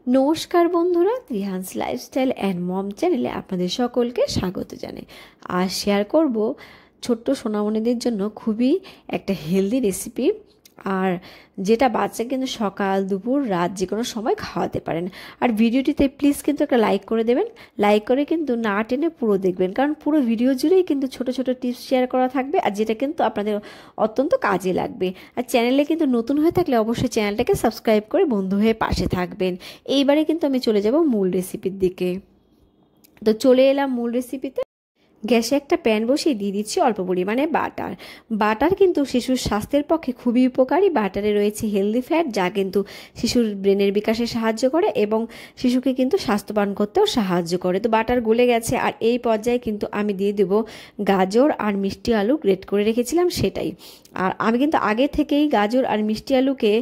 নমস্কার বন্ধুরা, Trihans lifestyle and mom চ্যানেলে আপনাদের সকলকে স্বাগত জানাই। আজ শেয়ার করব ছোট্ট সোনামণিদের জন্য খুবই একটা হেলদি রেসিপি, আর যেটা বাচ্চা কিন্তু সকাল দুপুর রাত যে কোনো সময় খাওয়াতে পারেন। আর ভিডিওটিতে প্লিজ কিন্তু একটা লাইক করে দেবেন। লাইক করে কিন্তু না টেনে পুরো দেখবেন, কারণ পুরো ভিডিও জুড়েই কিন্তু ছোট ছোট টিপস শেয়ার করা থাকবে, আর যেটা কিন্তু আপনাদের অত্যন্ত কাজে লাগবে। আর চ্যানেলে কিন্তু নতুন হয়ে থাকলে অবশ্যই চ্যানেলটাকে সাবস্ক্রাইব করে বন্ধু হয়ে পাশে থাকবেন। এইবারে কিন্তু আমি চলে যাব মূল রেসিপির দিকে। তো চলে এলাম মূল রেসিপিতে। গ্যাসে একটা প্যান বসিয়ে দিয়ে দিচ্ছি অল্প পরিমাণে বাটার। বাটার কিন্তু শিশুর স্বাস্থ্যের পক্ষে খুবই উপকারী। বাটারে রয়েছে হেলদি ফ্যাট, যা কিন্তু শিশুর ব্রেনের বিকাশে সাহায্য করে এবং শিশুকে কিন্তু স্বাস্থ্যবান করতেও সাহায্য করে। তো বাটার গলে গেছে, আর এই পর্যায়ে কিন্তু আমি দিয়ে দেব গাজর আর মিষ্টি আলু গ্রেট করে রেখেছিলাম সেটাই। আর আমি কিন্তু আগে থেকেই গাজর আর মিষ্টি আলুকে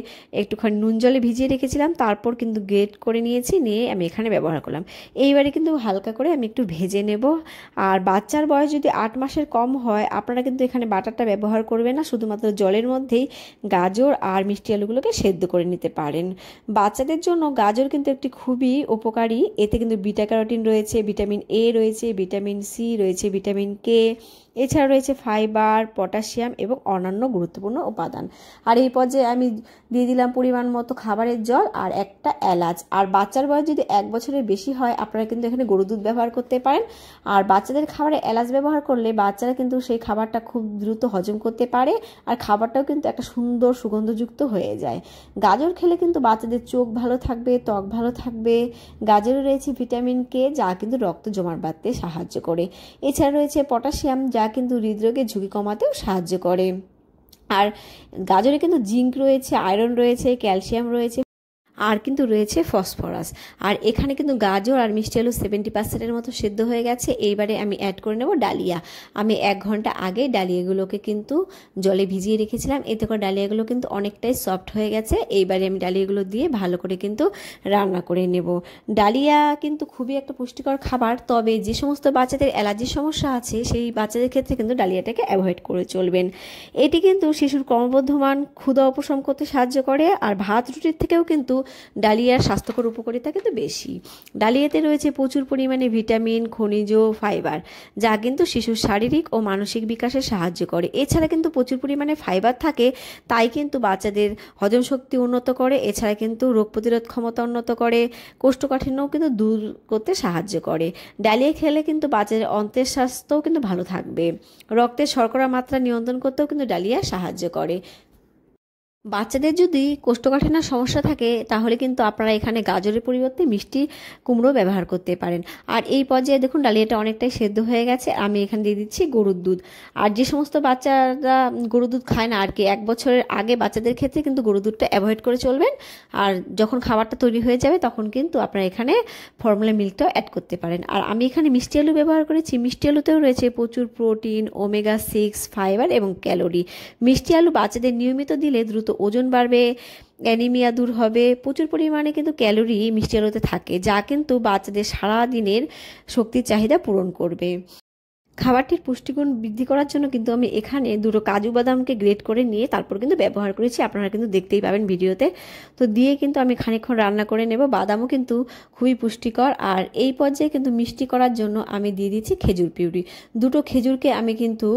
একটুখানি নুন জলে ভিজিয়ে রেখেছিলাম, তারপর কিন্তু গ্রেট করে নিয়ে আমি এখানে ব্যবহার করলাম। এইবারে কিন্তু হালকা করে আমি একটু ভেজে নেব। আর বাচ্চার বয়স যদি 8 মাসের কম হয়, আপনারা কিন্তু এখানে বাটারটা ব্যবহার করবেন না, শুধুমাত্র জলের মধ্যেই গাজর আর মিষ্টি আলুগুলোকে সেদ্ধ করে নিতে পারেন। বাচ্চাদের জন্য গাজর কিন্তু একটি খুবই উপকারী। এতে কিন্তু বিটা ক্যারোটিন রয়েছে, ভিটামিন এ রয়েছে, ভিটামিন সি রয়েছে, ভিটামিন কে, এছাড়া রয়েছে ফাইবার, পটাশিয়াম এবং অন্যান্য গুরুত্বপূর্ণ উপাদান। আর এই পর্যায়ে আমি দিয়ে দিলাম পরিমাণ মতো খাবারের জল আর একটা এলাচ। আর বাচ্চার বয়স যদি 1 বছরের বেশি হয়, আপনারা কিন্তু এখানে গরুর দুধ ব্যবহার করতে পারেন। আর বাচ্চাদের খাবারে এলাচ ব্যবহার করলে বাচ্চারা কিন্তু সেই খাবারটা খুব দ্রুত হজম করতে পারে, আর খাবারটাও কিন্তু একটা সুন্দর সুগন্ধযুক্ত হয়ে যায়। গাজর খেলে কিন্তু বাচ্চাদের চোখ ভালো থাকবে, ত্বক ভালো থাকবে। গাজরে রয়েছে ভিটামিন কে, যা কিন্তু রক্ত জমাট বাঁধতে সাহায্য করে। এছাড়া রয়েছে পটাশিয়াম, যা কিন্তু হৃদরোগের ঝুঁকি কমাতেও সাহায্য করে। আর গাজরে কিন্তু জিঙ্ক রয়েছে, আয়রন রয়েছে, ক্যালসিয়াম রয়েছে, আর কিন্তু রয়েছে ফসফরাস। আর এখানে কিন্তু গাজর আর মিষ্টি আলু 70% মতো সেদ্ধ হয়ে গেছে। এইবারে আমি অ্যাড করে নেব ডালিয়া। আমি 1 ঘন্টা আগে ডালিয়াগুলোকে কিন্তু জলে ভিজিয়ে রেখেছিলাম, এতে করে ডালিয়াগুলো কিন্তু অনেকটাই সফট হয়ে গেছে। এইবারে আমি ডালিয়াগুলো দিয়ে ভালো করে কিন্তু রান্না করে নেব। ডালিয়া কিন্তু খুবই একটা পুষ্টিকর খাবার, তবে যে সমস্ত বাচ্চাদের অ্যালার্জির সমস্যা আছে সেই বাচ্চাদের ক্ষেত্রে কিন্তু ডালিয়াটাকে অ্যাভয়েড করে চলবেন। এটি কিন্তু শিশুর ক্রমবর্ধমান ক্ষুধা উপশম করতে সাহায্য করে, আর ভাত রুটির থেকেও কিন্তু ডালিয়ার স্বাস্থ্যকর উপকারিতা কিন্তু বেশি। ডালিয়াতে রয়েছে প্রচুর পরিমাণে ভিটামিন, খনিজ, ফাইবার, যা কিন্তু শিশুর শারীরিক ও মানসিক বিকাশে সাহায্য করে। এছাড়া কিন্তু প্রচুর পরিমাণে ফাইবার থাকে, তাই কিন্তু বাচ্চাদের হজম শক্তি উন্নত করে। এছাড়া কিন্তু রোগ প্রতিরোধ ক্ষমতা উন্নত করে, কোষ্ঠকাঠিন্যও কিন্তু দূর করতে সাহায্য করে। ডালিয়া খেলে কিন্তু বাচ্চাদের অন্ত্রের স্বাস্থ্যও কিন্তু ভালো থাকবে। রক্তের শর্করা মাত্রা নিয়ন্ত্রণ করতেও কিন্তু ডালিয়া সাহায্য করে। বাচ্চাদের যদি কোষ্ঠকাঠিন্যের সমস্যা থাকে, তাহলে কিন্তু আপনারা এখানে গাজরের পরিবর্তে মিষ্টি কুমড়ো ব্যবহার করতে পারেন। আর এই পর্যায়ে দেখুন ডালিয়াটা অনেকটাই সেদ্ধ হয়ে গেছে। আমি এখানে দিয়ে দিচ্ছি গরুর দুধ। আর যে সমস্ত বাচ্চারা গরুর দুধ খায় না আর কি, 1 বছরের আগে বাচ্চাদের ক্ষেত্রে কিন্তু গরুর দুধটা অ্যাভয়েড করে চলবেন। আর যখন খাবারটা তৈরি হয়ে যাবে, তখন কিন্তু আপনারা এখানে ফর্মুলা মিল্কটাও অ্যাড করতে পারেন। আর আমি এখানে মিষ্টি আলু ব্যবহার করেছি। মিষ্টি আলুতেও রয়েছে প্রচুর প্রোটিন, ওমেগা 6, ফাইবার এবং ক্যালোরি। মিষ্টি আলু বাচ্চাদের নিয়মিত দিলে দ্রুত ওজন বাড়বে, অ্যানিমিয়া দূর হবে। প্রচুর পরিমাণে কিন্তু ক্যালোরি মিষ্টি আলুতে থাকে, যা কিন্তু বাচ্চাদের সারা দিনের শক্তির চাহিদা পূরণ করবে। খাবারটির পুষ্টিগুণ বৃদ্ধি করার জন্য কিন্তু আমি এখানে 2টো কাজু বাদামকে গ্রেট করে নিয়ে তারপর কিন্তু ব্যবহার করেছি, আপনারা কিন্তু দেখতেই পাবেন ভিডিওতে। তো দিয়ে কিন্তু আমি খানিকক্ষণ রান্না করে নেব। বাদামও কিন্তু খুবই পুষ্টিকর। আর এই পর্যায়ে কিন্তু মিষ্টি করার জন্য আমি দিয়ে দিচ্ছি খেজুর পিউরি। 2টো খেজুরকে আমি কিন্তু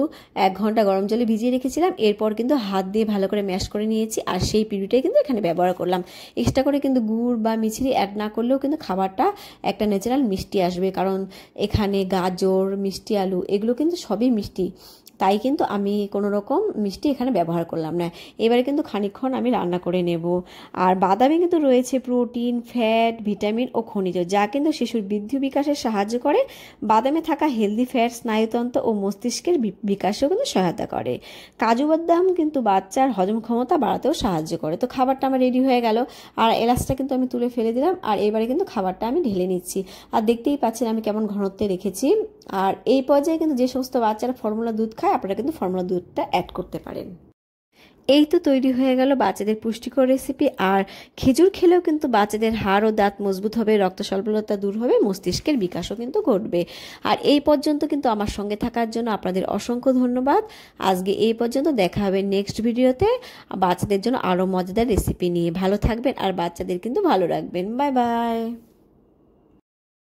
1 ঘন্টা গরম জলে ভিজিয়ে রেখেছিলাম, এরপর কিন্তু হাত দিয়ে ভালো করে ম্যাশ করে নিয়েছি, আর সেই পিউরিটাই কিন্তু এখানে ব্যবহার করলাম। এক্সট্রা করে কিন্তু গুড় বা মিছরি অ্যাড না করলেও কিন্তু খাবারটা একটা ন্যাচারাল মিষ্টি আসবে, কারণ এখানে গাজর, মিষ্টি আলু এগুলো কিন্তু সবই মিষ্টি, তাই কিন্তু আমি কোনো রকম মিষ্টি এখানে ব্যবহার করলাম না। এবারে কিন্তু খানিকক্ষণ আমি রান্না করে নেব। আর বাদামে কিন্তু রয়েছে প্রোটিন, ফ্যাট, ভিটামিন ও খনিজ, যা কিন্তু শিশুর বৃদ্ধি বিকাশে সাহায্য করে। বাদামে থাকা হেলদি ফ্যাট স্নায়ুতন্ত্র ও মস্তিষ্কের বিকাশেও কিন্তু সহায়তা করে। কাজু বাদাম কিন্তু বাচ্চার হজম ক্ষমতা বাড়াতেও সাহায্য করে। তো খাবারটা আমার রেডি হয়ে গেল, আর এলাচটা কিন্তু আমি তুলে ফেলে দিলাম। আর এবারে কিন্তু খাবারটা আমি ঢেলে নিচ্ছি, আর দেখতেই পাচ্ছেন আমি কেমন ঘনত্বে রেখেছি। আর এই পর্যায়ে কিন্তু যে সমস্ত বাচ্চারা ফর্মুলা দুধ খায়, আপনারা কিন্তু ফর্মুলা দুধটা অ্যাড করতে পারেন। এই তো তৈরি হয়ে গেল বাচ্চাদের পুষ্টিকর রেসিপি। আর খেজুর খেলেও কিন্তু বাচ্চাদের হাড় ও দাঁত মজবুত হবে, রক্ত স্বল্পতা দূর হবে, মস্তিষ্কের বিকাশও কিন্তু ঘটবে। আর এই পর্যন্ত কিন্তু আমার সঙ্গে থাকার জন্য আপনাদের অসংখ্য ধন্যবাদ। আজকে এই পর্যন্ত, দেখা হবে নেক্সট ভিডিওতে বাচ্চাদের জন্য আরও মজাদার রেসিপি নিয়ে। ভালো থাকবেন আর বাচ্চাদের কিন্তু ভালো রাখবেন। Bye bye.